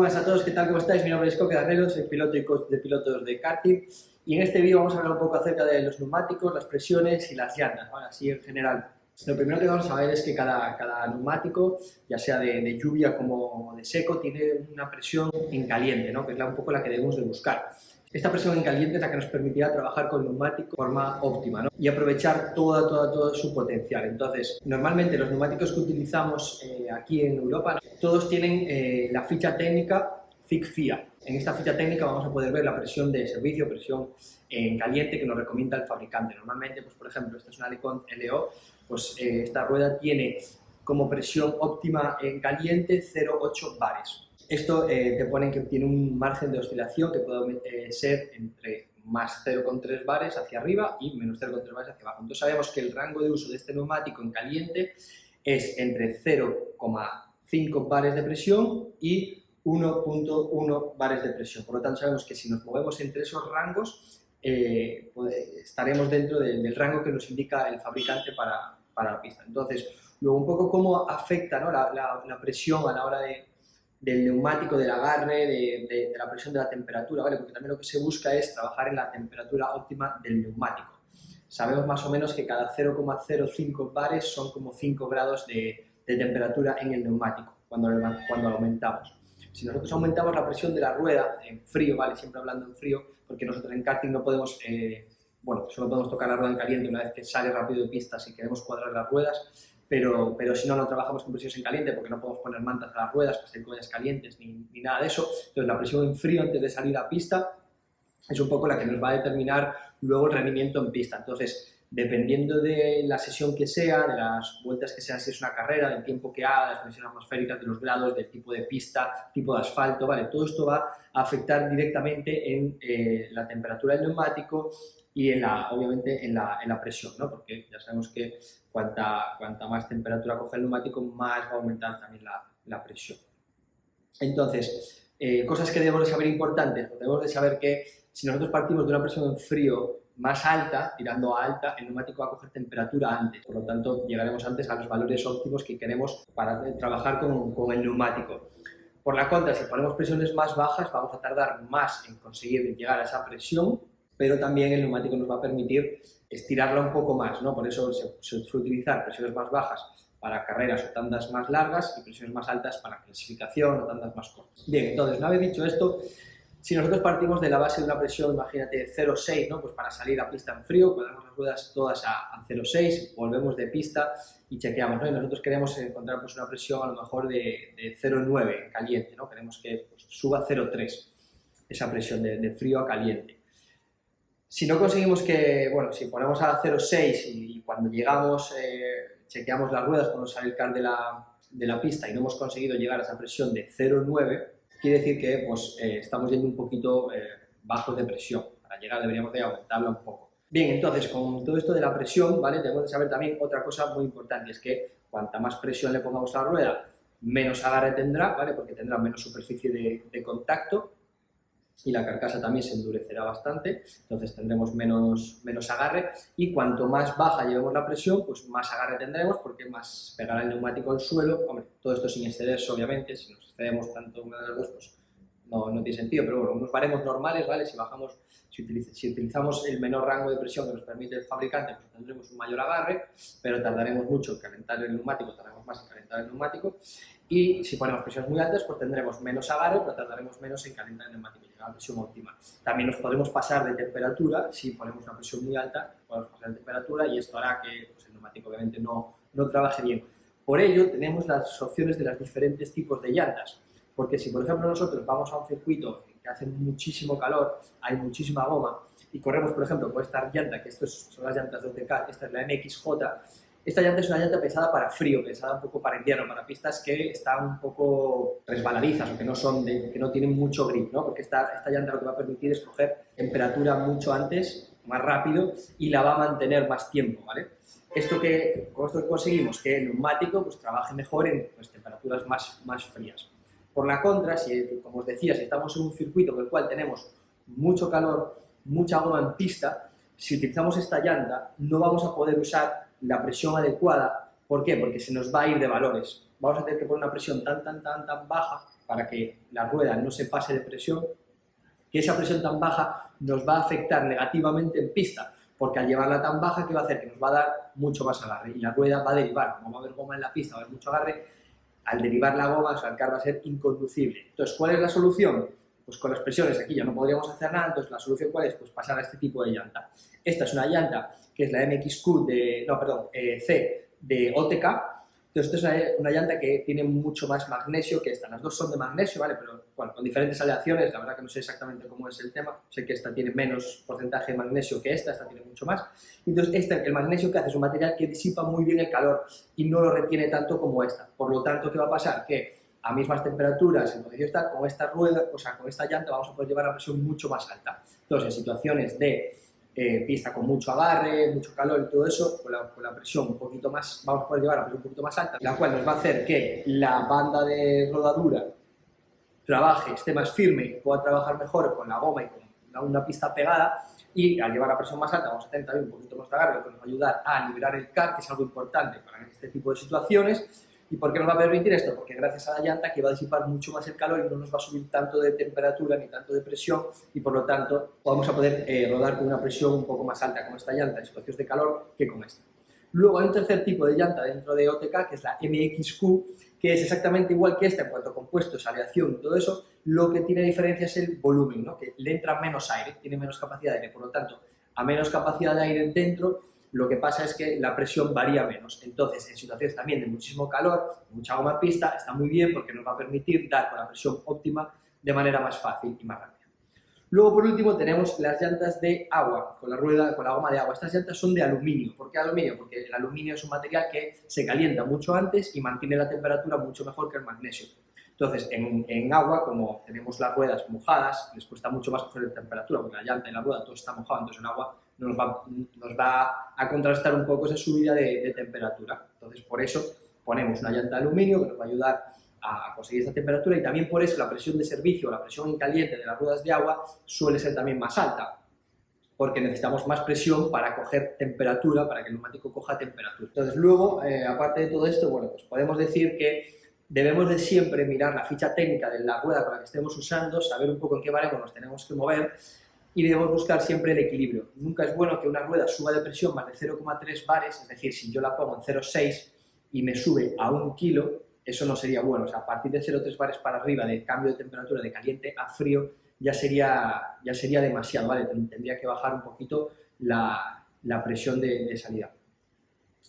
buenas a todos, ¿qué tal? ¿Cómo estáis? Mi nombre es Coque Guerrero, soy piloto y coach de pilotos de karting y en este vídeo vamos a hablar un poco acerca de los neumáticos, las presiones y las llantas, ¿vale? Así en general. Lo primero que vamos a ver es que cada neumático, ya sea de lluvia como de seco, tiene una presión en caliente, ¿no? Que es un poco la que debemos de buscar. Esta presión en caliente es la que nos permitirá trabajar con el neumático de forma óptima, ¿no? Y aprovechar todo su potencial. Entonces, normalmente los neumáticos que utilizamos aquí en Europa, ¿no? Todos tienen la ficha técnica FIC-FIA. En esta ficha técnica vamos a poder ver la presión de servicio, presión en caliente que nos recomienda el fabricante. Normalmente, pues, por ejemplo, esta es una Alicon LO, pues esta rueda tiene como presión óptima en caliente 0,8 bares. Esto te pone que tiene un margen de oscilación que puede ser entre más 0,3 bares hacia arriba y menos 0,3 bares hacia abajo. Entonces sabemos que el rango de uso de este neumático en caliente es entre 0,5 bares de presión y 1,1 bares de presión. Por lo tanto sabemos que si nos movemos entre esos rangos pues estaremos dentro del rango que nos indica el fabricante para la pista. Entonces, luego un poco cómo afecta, ¿no? la presión a la hora del neumático, del agarre, de la presión de la temperatura, ¿vale? Porque también lo que se busca es trabajar en la temperatura óptima del neumático. Sabemos más o menos que cada 0,05 bares son como 5 grados de temperatura en el neumático cuando lo aumentamos. Si nosotros aumentamos la presión de la rueda en frío, ¿vale? Siempre hablando en frío, porque nosotros en karting no podemos, solo podemos tocar la rueda en caliente una vez que sale rápido de pista si queremos cuadrar las ruedas, pero si no trabajamos con presiones en caliente porque no podemos poner mantas a las ruedas, pues hay ruedas calientes ni nada de eso. Entonces la presión en frío antes de salir a pista es un poco la que nos va a determinar luego el rendimiento en pista. Entonces, dependiendo de la sesión que sea, de las vueltas que sean, si es una carrera, del tiempo que haga, de las condiciones atmosféricas, de los grados, del tipo de pista, tipo de asfalto, ¿vale? Todo esto va a afectar directamente en la temperatura del neumático y obviamente en la presión, ¿no? Porque ya sabemos que cuanta más temperatura coge el neumático, más va a aumentar también la presión. Entonces, cosas que debemos de saber importantes, debemos de saber que si nosotros partimos de una presión en frío más alta, tirando a alta, el neumático va a coger temperatura antes, por lo tanto llegaremos antes a los valores óptimos que queremos para trabajar con el neumático. Por la contra, si ponemos presiones más bajas, vamos a tardar más en conseguir llegar a esa presión, pero también el neumático nos va a permitir estirarla un poco más, ¿no? Por eso se suele utilizar presiones más bajas para carreras o tandas más largas y presiones más altas para clasificación o tandas más cortas. Bien, entonces, una vez dicho esto, si nosotros partimos de la base de una presión, imagínate 0,6, ¿no? Pues para salir a pista en frío, ponemos las ruedas todas a 0,6, volvemos de pista y chequeamos, ¿no? Y nosotros queremos encontrar pues, una presión a lo mejor de 0,9 en caliente, ¿no? Queremos que pues, suba 0,3 esa presión de frío a caliente. Si no conseguimos que, bueno, si ponemos a 0,6 y cuando llegamos chequeamos las ruedas cuando sale el car de la pista y no hemos conseguido llegar a esa presión de 0,9, quiere decir que pues, estamos yendo un poquito bajos de presión. Para llegar deberíamos de aumentarla un poco. Bien, entonces con todo esto de la presión, ¿vale? Debemos de saber también otra cosa muy importante, es que cuanta más presión le pongamos a la rueda, menos agarre tendrá, ¿vale? Porque tendrá menos superficie de contacto y la carcasa también se endurecerá bastante, entonces tendremos menos agarre y cuanto más baja llevemos la presión, pues más agarre tendremos porque más pegará el neumático al suelo. Hombre, todo esto sin excederse, obviamente, si nos excedemos tanto una de las dos, pues no tiene sentido, pero bueno, unos baremos normales, ¿vale? Si utilizamos el menor rango de presión que nos permite el fabricante, pues tendremos un mayor agarre, pero tardaremos mucho en calentar el neumático, tardaremos más en calentar el neumático, y si ponemos presiones muy altas, pues tendremos menos agarre, pero tardaremos menos en calentar el neumático, llegar a la presión óptima. También nos podremos pasar de temperatura, si ponemos una presión muy alta, podemos pasar de temperatura y esto hará que pues, el neumático obviamente no trabaje bien. Por ello, tenemos las opciones de los diferentes tipos de llantas. Porque si, por ejemplo, nosotros vamos a un circuito que hace muchísimo calor, hay muchísima goma, y corremos, por ejemplo, por esta llanta, que estas son las llantas de OTK, esta es la MXJ, esta llanta es una llanta pensada para frío, pensada un poco para invierno, para pistas que están un poco resbaladizas o que no tienen mucho grip, ¿no? Porque esta llanta lo que va a permitir es coger temperatura mucho antes, más rápido, y la va a mantener más tiempo, ¿vale? Con esto que conseguimos que el neumático pues, trabaje mejor en pues, temperaturas más frías. Por la contra, como os decía, si estamos en un circuito en el cual tenemos mucho calor, mucha goma en pista, si utilizamos esta llanta no vamos a poder usar la presión adecuada. ¿Por qué? Porque se nos va a ir de valores. Vamos a tener que poner una presión tan baja para que la rueda no se pase de presión, que esa presión tan baja nos va a afectar negativamente en pista, porque al llevarla tan baja, ¿qué va a hacer? Que nos va a dar mucho más agarre y la rueda va a derivar, como va a haber goma en la pista, va a haber mucho agarre, al derivar la goma, o sea, el car va a ser inconducible. Entonces, ¿cuál es la solución? Pues con las presiones aquí ya no podríamos hacer nada, entonces la solución ¿cuál es? Pues pasar a este tipo de llanta. Esta es una llanta que es la MXQ C de OTK. Entonces, esta es una llanta que tiene mucho más magnesio que esta. Las dos son de magnesio, ¿vale? Pero bueno, con diferentes aleaciones, la verdad que no sé exactamente cómo es el tema. Sé que esta tiene menos porcentaje de magnesio que esta tiene mucho más. Entonces, el magnesio que hace es un material que disipa muy bien el calor y no lo retiene tanto como esta. Por lo tanto, ¿qué va a pasar? Que a mismas temperaturas, en condiciones tal, con esta rueda, o sea, con esta llanta vamos a poder llevar la presión mucho más alta. Entonces, en situaciones de pista con mucho agarre, mucho calor y todo eso, con la presión un poquito más, vamos a poder llevar la presión un poquito más alta, la cual nos va a hacer que la banda de rodadura trabaje, esté más firme y pueda trabajar mejor con la goma y con una pista pegada, y al llevar la presión más alta vamos a tener también un poquito más de agarre, lo que nos va a ayudar a liberar el car, que es algo importante para este tipo de situaciones. ¿Y por qué nos va a permitir esto? Porque gracias a la llanta que va a disipar mucho más el calor y no nos va a subir tanto de temperatura ni tanto de presión, y por lo tanto vamos a poder rodar con una presión un poco más alta con esta llanta en situaciones de calor que con esta. Luego hay un tercer tipo de llanta dentro de OTK, que es la MXQ, que es exactamente igual que esta en cuanto a compuestos, aleación y todo eso. Lo que tiene diferencia es el volumen, ¿no? Que le entra menos aire, tiene menos capacidad de aire, por lo tanto, a menos capacidad de aire dentro, lo que pasa es que la presión varía menos. Entonces, en situaciones también de muchísimo calor, mucha goma en pista, está muy bien porque nos va a permitir dar con la presión óptima de manera más fácil y más rápida. Luego, por último, tenemos las llantas de agua, con la rueda, con la goma de agua. Estas llantas son de aluminio. ¿Por qué aluminio? Porque el aluminio es un material que se calienta mucho antes y mantiene la temperatura mucho mejor que el magnesio. Entonces, en agua, como tenemos las ruedas mojadas, les cuesta mucho más coger la temperatura, porque la llanta y la rueda todo está mojado, entonces en agua nos va a contrastar un poco esa subida de temperatura. Entonces, por eso ponemos una llanta de aluminio que nos va a ayudar a conseguir esta temperatura, y también por eso la presión de servicio, la presión en caliente de las ruedas de agua suele ser también más alta, porque necesitamos más presión para coger temperatura, para que el neumático coja temperatura. Entonces luego, aparte de todo esto, bueno, pues podemos decir que debemos de siempre mirar la ficha técnica de la rueda con la que estemos usando, saber un poco en qué baremo nos tenemos que mover, y debemos buscar siempre el equilibrio. Nunca es bueno que una rueda suba de presión más de 0,3 bares, es decir, si yo la pongo en 0,6 y me sube a 1 kilo, eso no sería bueno. O sea, a partir de 0,3 bares para arriba de cambio de temperatura de caliente a frío ya sería demasiado, ¿vale? Tendría que bajar un poquito la presión de salida.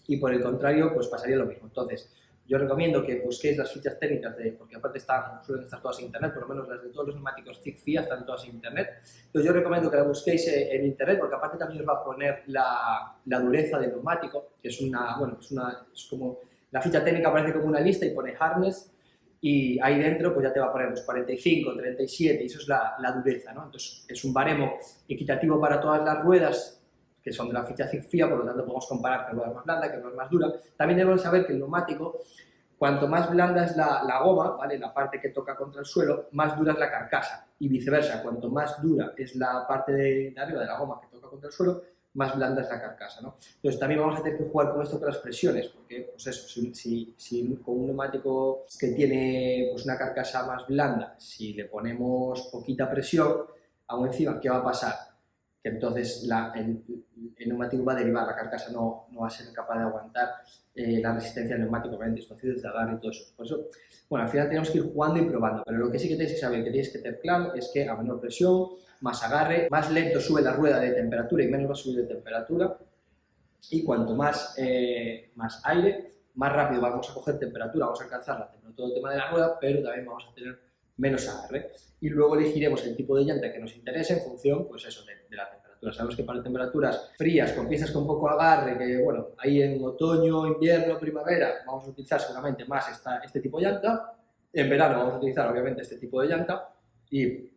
Y por el contrario, pues pasaría lo mismo. Entonces, yo recomiendo que busquéis las fichas técnicas, porque aparte suelen estar todas en internet, por lo menos las de todos los neumáticos TIC FIA están todas en internet. Entonces yo recomiendo que la busquéis en internet, porque aparte también os va a poner la dureza del neumático, que es es como, la ficha técnica aparece como una lista y pone hardness, y ahí dentro pues ya te va a poner los 45, 37, y eso es la dureza, ¿no? Entonces es un baremo equitativo para todas las ruedas, que son de la ficha TIC FIA, por lo tanto podemos comparar que rueda es más blanda, que rueda es más dura. También debemos saber que el neumático, cuanto más blanda es la goma, ¿vale? La parte que toca contra el suelo, más dura es la carcasa, y viceversa, cuanto más dura es la parte de arriba de la goma que toca contra el suelo, más blanda es la carcasa, ¿no? Entonces también vamos a tener que jugar con esto con las presiones, porque pues eso, si con un neumático que tiene pues una carcasa más blanda, si le ponemos poquita presión, aún encima, ¿qué va a pasar? Que entonces el neumático va a derivar, la carcasa no va a ser capaz de aguantar la resistencia del neumático, obviamente, situaciones de agarre y todo eso. Por eso, bueno, al final tenemos que ir jugando y probando, pero lo que sí que tenéis que saber, que tenéis que tener claro, es que a menor presión, más agarre, más lento sube la rueda de temperatura y menos va a subir de temperatura, y cuanto más aire, más rápido vamos a coger temperatura, vamos a alcanzar la temperatura tema de la rueda, pero también vamos a tener menos agarre. Y luego elegiremos el tipo de llanta que nos interese en función, pues eso, de la temperatura. Sabemos que para temperaturas frías, con piezas con poco agarre, que bueno, ahí en otoño, invierno, primavera, vamos a utilizar seguramente más este tipo de llanta. En verano vamos a utilizar obviamente este tipo de llanta, y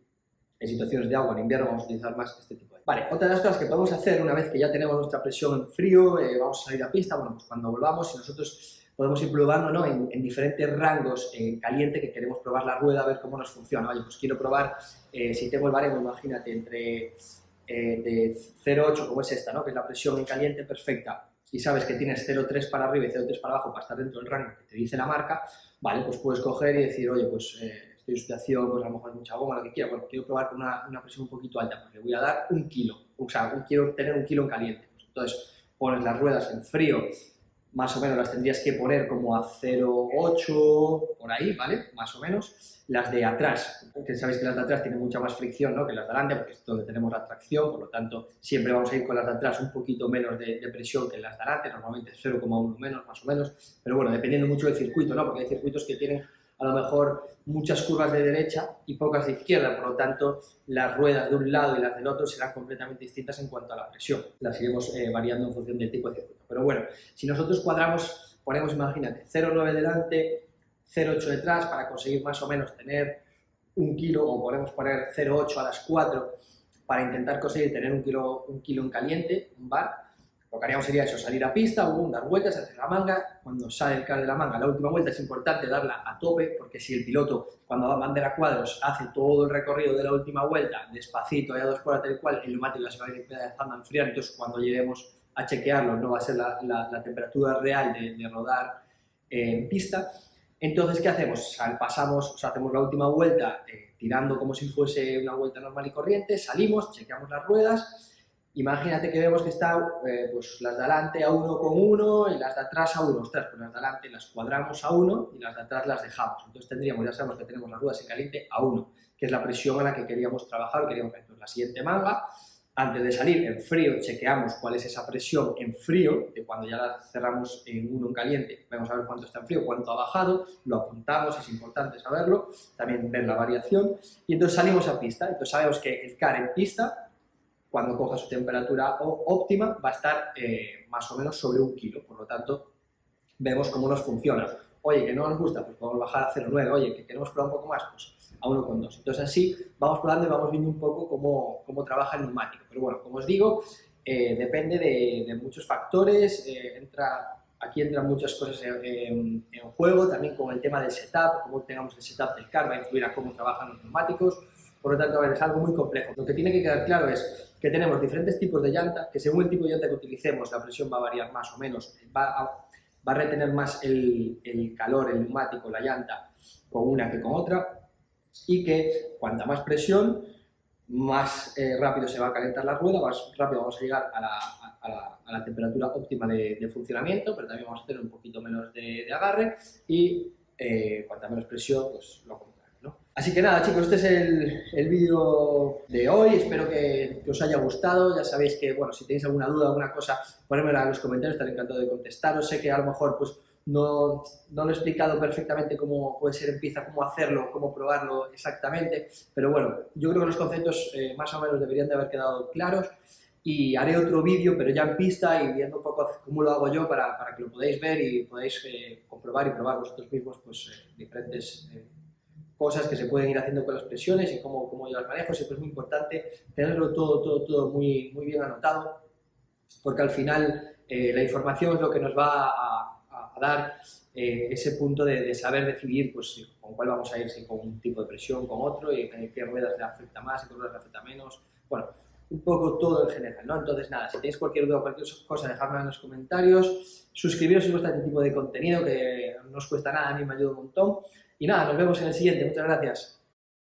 en situaciones de agua en invierno vamos a utilizar más este tipo de llanta. Vale, otra de las cosas que podemos hacer una vez que ya tenemos nuestra presión en frío, vamos a salir a pista, bueno, pues cuando volvamos, si nosotros podemos ir probando, ¿no? en diferentes rangos caliente, que queremos probar la rueda, a ver cómo nos funciona. Oye, pues quiero probar, si tengo el baremo, imagínate, entre de 0,8, como es esta, ¿no? Que es la presión en caliente perfecta, y sabes que tienes 0,3 para arriba y 0,3 para abajo para estar dentro del rango que te dice la marca, vale, pues puedes coger y decir, oye, pues estoy estoy en situación, pues a lo mejor mucha goma, lo que quiera, bueno, quiero probar con una presión un poquito alta, pues le voy a dar 1 kilo, o sea, quiero tener 1 kilo en caliente. Entonces, pones las ruedas en frío, más o menos las tendrías que poner como a 0,8 por ahí, ¿vale? Más o menos. Las de atrás, que sabéis que las de atrás tienen mucha más fricción, ¿no?, que las de delante, porque es donde tenemos la tracción, por lo tanto, siempre vamos a ir con las de atrás un poquito menos de presión que las de delante, normalmente es 0,1 menos, más o menos, pero bueno, dependiendo mucho del circuito, ¿no?, porque hay circuitos que tienen a lo mejor muchas curvas de derecha y pocas de izquierda, por lo tanto, las ruedas de un lado y las del otro serán completamente distintas en cuanto a la presión. Las iremos variando en función del tipo de circuito. Pero bueno, si nosotros cuadramos, ponemos, imagínate, 0,9 delante, 0,8 detrás, para conseguir más o menos tener 1 kilo, o podemos poner 0,8 a las 4 para intentar conseguir tener 1 kilo en caliente, un bar. Lo que haríamos sería eso, salir a pista, dar vueltas, hacer la manga. Cuando sale el car de la manga, la última vuelta es importante darla a tope, porque si el piloto, cuando va a bandera cuadros, hace todo el recorrido de la última vuelta, despacito, a 2 por hora, tal cual, el neumático se va a ir empezando a enfriar, entonces cuando lleguemos a chequearlo no va a ser la temperatura real de rodar en pista. Entonces, ¿qué hacemos? Pasamos, o sea, hacemos la última vuelta tirando como si fuese una vuelta normal y corriente, salimos, chequeamos las ruedas. Imagínate que vemos que están pues las de adelante a 1,1 y las de atrás a 1. Ostras, pues las de adelante las cuadramos a 1 y las de atrás las dejamos. Entonces tendríamos, ya sabemos que tenemos las ruedas en caliente a 1, que es la presión a la que queríamos trabajar, queríamos ver. Entonces la siguiente manga, antes de salir en frío, chequeamos cuál es esa presión en frío, de cuando ya la cerramos en 1 en caliente, vamos a ver cuánto está en frío, cuánto ha bajado, lo apuntamos, es importante saberlo, también ver la variación, y entonces salimos a pista. Entonces sabemos que el car en pista, cuando coja su temperatura óptima, va a estar más o menos sobre 1 kilo, por lo tanto, vemos cómo nos funciona. Oye, que no nos gusta, pues podemos bajar a 0,9, oye, que queremos probar un poco más, pues a 1,2. Entonces así vamos probando y vamos viendo un poco cómo trabaja el neumático. Pero bueno, como os digo, depende de muchos factores, aquí entran muchas cosas en juego, también con el tema del setup, cómo tengamos el setup del car va a influir a cómo trabajan los neumáticos. Por lo tanto, a ver, es algo muy complejo. Lo que tiene que quedar claro es que tenemos diferentes tipos de llanta, que según el tipo de llanta que utilicemos, la presión va a variar más o menos, va a retener más el calor, el neumático, la llanta, con una que con otra, y que cuanta más presión, más rápido se va a calentar la rueda, más rápido vamos a llegar a la temperatura óptima de funcionamiento, pero también vamos a tener un poquito menos de agarre, y cuanta menos presión, pues lo contrario, ¿no? Así que nada, chicos, este es el vídeo de hoy. Espero que os haya gustado. Ya sabéis que, bueno, si tenéis alguna duda, alguna cosa, ponedmela en los comentarios, estaré encantado de contestaros. Sé que a lo mejor pues no lo he explicado perfectamente cómo puede ser en pista, cómo hacerlo, cómo probarlo exactamente, pero bueno, yo creo que los conceptos más o menos deberían de haber quedado claros, y haré otro vídeo, pero ya en pista y viendo un poco cómo lo hago yo para que lo podáis ver y podáis comprobar y probar vosotros mismos pues, diferentes cosas que se pueden ir haciendo con las presiones y cómo yo las manejo. Siempre es muy importante tenerlo todo muy bien anotado, porque al final la información es lo que nos va a dar ese punto de saber decidir pues, con cuál vamos a ir, si con un tipo de presión, con otro, y qué ruedas le afecta más y qué ruedas le afecta menos. Bueno, un poco todo en general, ¿no? Entonces, nada, si tenéis cualquier duda o cualquier cosa, dejadme en los comentarios, suscribiros si os gusta este tipo de contenido, que no os cuesta nada, ni me ayuda un montón. Y nada, nos vemos en el siguiente. Muchas gracias.